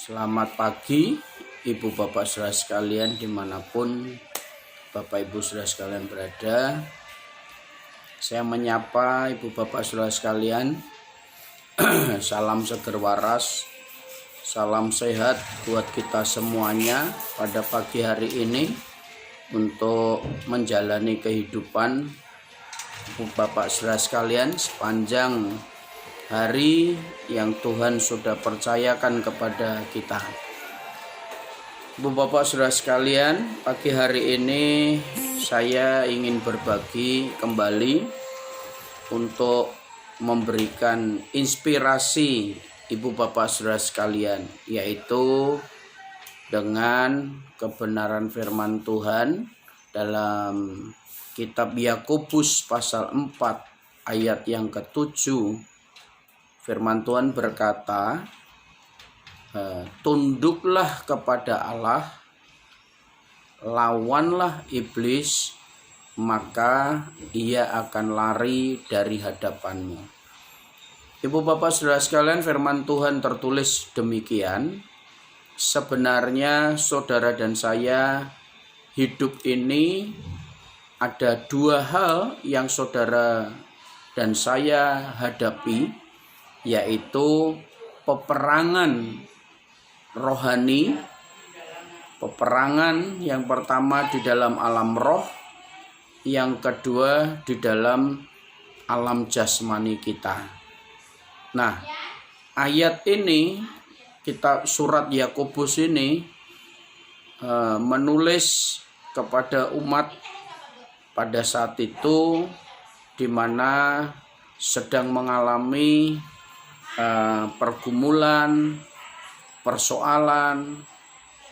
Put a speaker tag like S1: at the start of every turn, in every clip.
S1: Selamat pagi Ibu Bapak Saudara sekalian dimanapun Bapak Ibu Saudara sekalian berada. Saya menyapa Ibu Bapak Saudara sekalian. Salam seger waras, salam sehat buat kita semuanya pada pagi hari ini untuk menjalani kehidupan Ibu Bapak Saudara sekalian sepanjang hari yang Tuhan sudah percayakan kepada kita. Ibu Bapak Saudara sekalian, pagi hari ini saya ingin berbagi kembali untuk memberikan inspirasi Ibu Bapak Saudara sekalian, yaitu dengan kebenaran firman Tuhan dalam kitab Yakobus pasal 4 ayat yang ke-7. Firman Tuhan berkata, tunduklah kepada Allah, lawanlah iblis, maka ia akan lari dari hadapanmu. Ibu Bapak Saudara sekalian, firman Tuhan tertulis demikian. Sebenarnya saudara dan saya hidup ini ada dua hal yang saudara dan saya hadapi, yaitu peperangan rohani. Peperangan yang pertama di dalam alam roh, yang kedua di dalam alam jasmani kita. Nah, ayat ini, kitab surat Yakobus ini menulis kepada umat pada saat itu di mana sedang mengalami pergumulan, persoalan,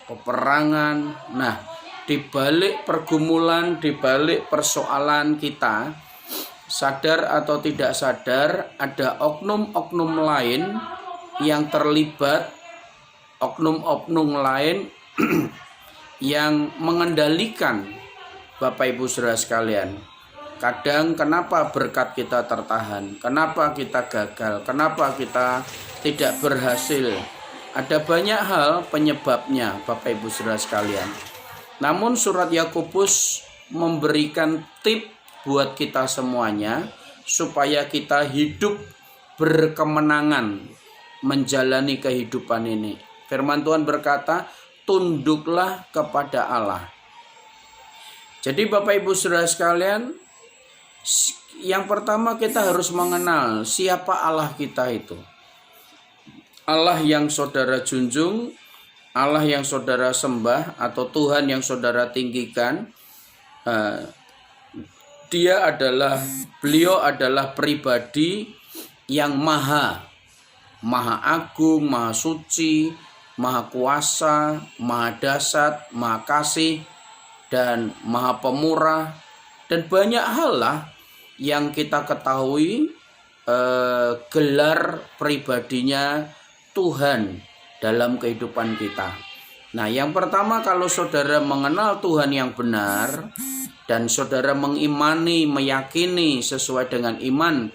S1: peperangan. Nah, di balik pergumulan, di balik persoalan kita, sadar atau tidak sadar, ada oknum-oknum lain yang terlibat, oknum-oknum lain yang mengendalikan Bapak Ibu Saudara sekalian. Kadang kenapa berkat kita tertahan, kenapa kita gagal, kenapa kita tidak berhasil. Ada banyak hal penyebabnya Bapak Ibu Saudara sekalian. Namun surat Yakobus memberikan tip buat kita semuanya supaya kita hidup berkemenangan menjalani kehidupan ini. Firman Tuhan berkata, tunduklah kepada Allah. Jadi Bapak Ibu Saudara sekalian, yang pertama kita harus mengenal siapa Allah kita itu. Allah yang saudara junjung, Allah yang saudara sembah, atau Tuhan yang saudara tinggikan. Beliau adalah pribadi yang maha agung, maha suci, maha kuasa, maha dahsyat, maha kasih, dan maha pemurah. Dan banyak hal lah yang kita ketahui gelar pribadinya Tuhan dalam kehidupan kita. Nah, yang pertama, kalau saudara mengenal Tuhan yang benar dan saudara mengimani, meyakini sesuai dengan iman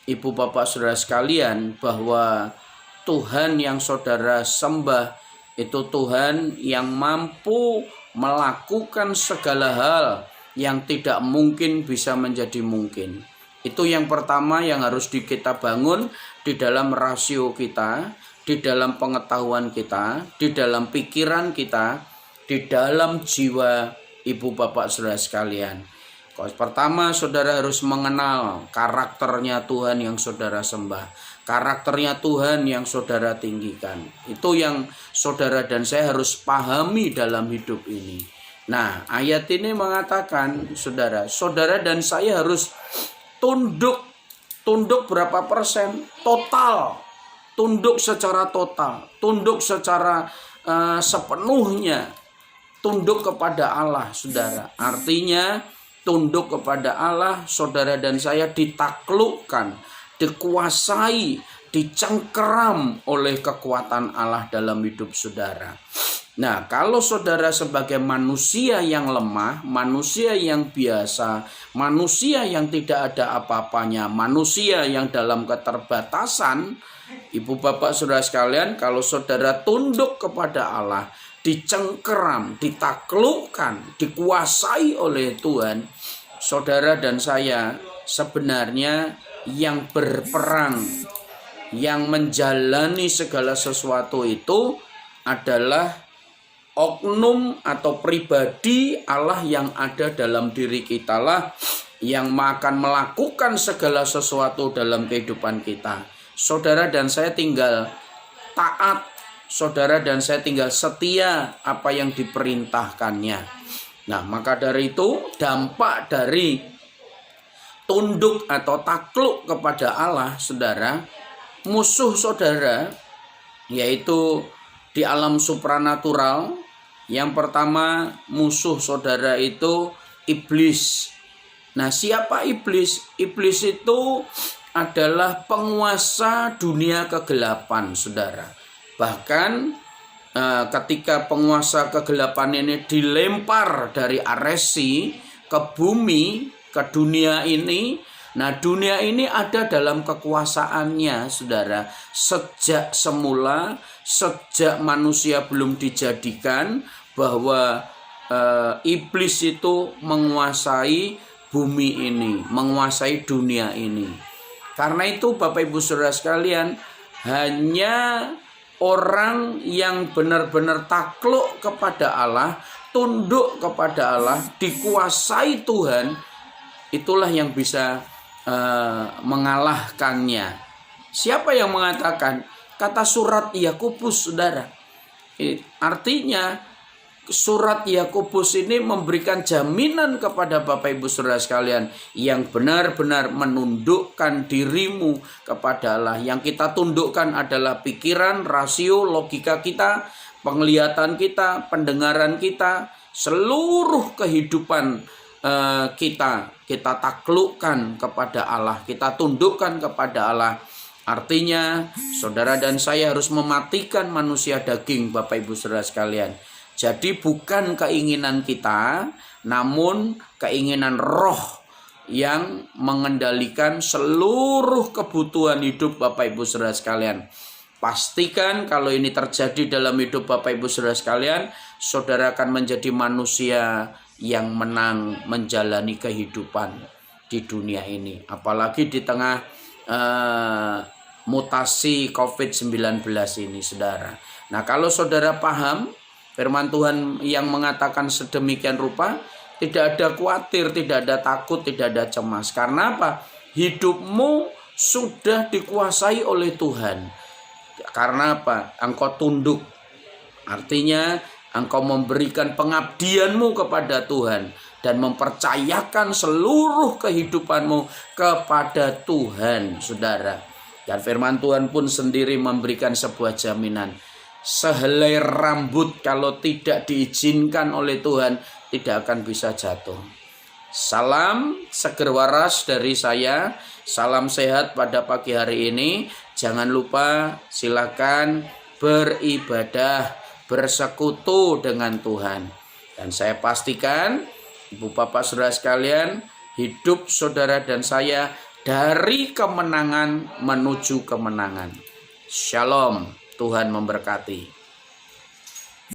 S1: Ibu Bapak Saudara sekalian bahwa Tuhan yang saudara sembah itu Tuhan yang mampu melakukan segala hal yang tidak mungkin bisa menjadi mungkin. Itu yang pertama yang harus kita bangun di dalam rasio kita, di dalam pengetahuan kita, di dalam pikiran kita, di dalam jiwa Ibu Bapak Saudara sekalian. Pertama, saudara harus mengenal karakternya Tuhan yang saudara sembah, karakternya Tuhan yang saudara tinggikan. Itu yang saudara dan saya harus pahami dalam hidup ini. Nah, ayat ini mengatakan, saudara dan saya harus tunduk. Tunduk berapa persen? Total. Tunduk secara total. Tunduk secara sepenuhnya. Tunduk kepada Allah, saudara. Artinya, tunduk kepada Allah, saudara dan saya ditaklukkan, dikuasai, dicengkeram oleh kekuatan Allah dalam hidup saudara. Nah, kalau saudara sebagai manusia yang lemah, manusia yang biasa, manusia yang tidak ada apa-apanya, manusia yang dalam keterbatasan, Ibu bapak saudara sekalian, kalau saudara tunduk kepada Allah, dicengkeram, ditaklukkan, dikuasai oleh Tuhan, saudara dan saya sebenarnya yang berperang, yang menjalani segala sesuatu itu adalah oknum atau pribadi Allah yang ada dalam diri kita lah, yang akan melakukan segala sesuatu dalam kehidupan kita. Saudara dan saya tinggal taat, saudara dan saya tinggal setia apa yang diperintahkannya. Nah, maka dari itu dampak dari tunduk atau takluk kepada Allah, saudara, musuh saudara, yaitu di alam supranatural. Yang pertama, musuh saudara itu iblis. Nah, siapa iblis? Iblis itu adalah penguasa dunia kegelapan, saudara. Bahkan ketika penguasa kegelapan ini dilempar dari Aresi ke bumi, ke dunia ini, nah dunia ini ada dalam kekuasaannya, saudara. Sejak semula, sejak manusia belum dijadikan, bahwa iblis itu menguasai bumi ini, menguasai dunia ini. Karena itu Bapak Ibu Saudara sekalian, hanya orang yang benar-benar takluk kepada Allah, tunduk kepada Allah, dikuasai Tuhan, itulah yang bisa mengalahkannya. Siapa yang mengatakan? Kata surat Yakobus, saudara. Artinya surat Yakobus ini memberikan jaminan kepada Bapak Ibu Saudara sekalian yang benar-benar menundukkan dirimu kepada Allah. Yang kita tundukkan adalah pikiran, rasio, logika kita, penglihatan kita, pendengaran kita, seluruh kehidupan kita taklukkan kepada Allah, kita tundukkan kepada Allah. Artinya saudara dan saya harus mematikan manusia daging, Bapak Ibu Saudara sekalian. Jadi bukan keinginan kita, namun keinginan roh yang mengendalikan seluruh kebutuhan hidup Bapak Ibu Saudara sekalian. Pastikan kalau ini terjadi dalam hidup Bapak Ibu Saudara sekalian, saudara akan menjadi manusia yang menang menjalani kehidupan di dunia ini. Apalagi di tengah mutasi COVID-19 ini, saudara. Nah, kalau saudara paham firman Tuhan yang mengatakan sedemikian rupa, tidak ada khawatir, tidak ada takut, tidak ada cemas. Karena apa? Hidupmu sudah dikuasai oleh Tuhan. Karena apa? Engkau tunduk. Artinya engkau memberikan pengabdianmu kepada Tuhan dan mempercayakan seluruh kehidupanmu kepada Tuhan, saudara. Dan firman Tuhan pun sendiri memberikan sebuah jaminan. Sehelai rambut kalau tidak diizinkan oleh Tuhan tidak akan bisa jatuh. Salam seger waras dari saya. Salam sehat pada pagi hari ini. Jangan lupa silakan beribadah, bersekutu dengan Tuhan. Dan saya pastikan Ibu Bapak Saudara sekalian, hidup saudara dan saya dari kemenangan menuju kemenangan. Shalom. Tuhan memberkati.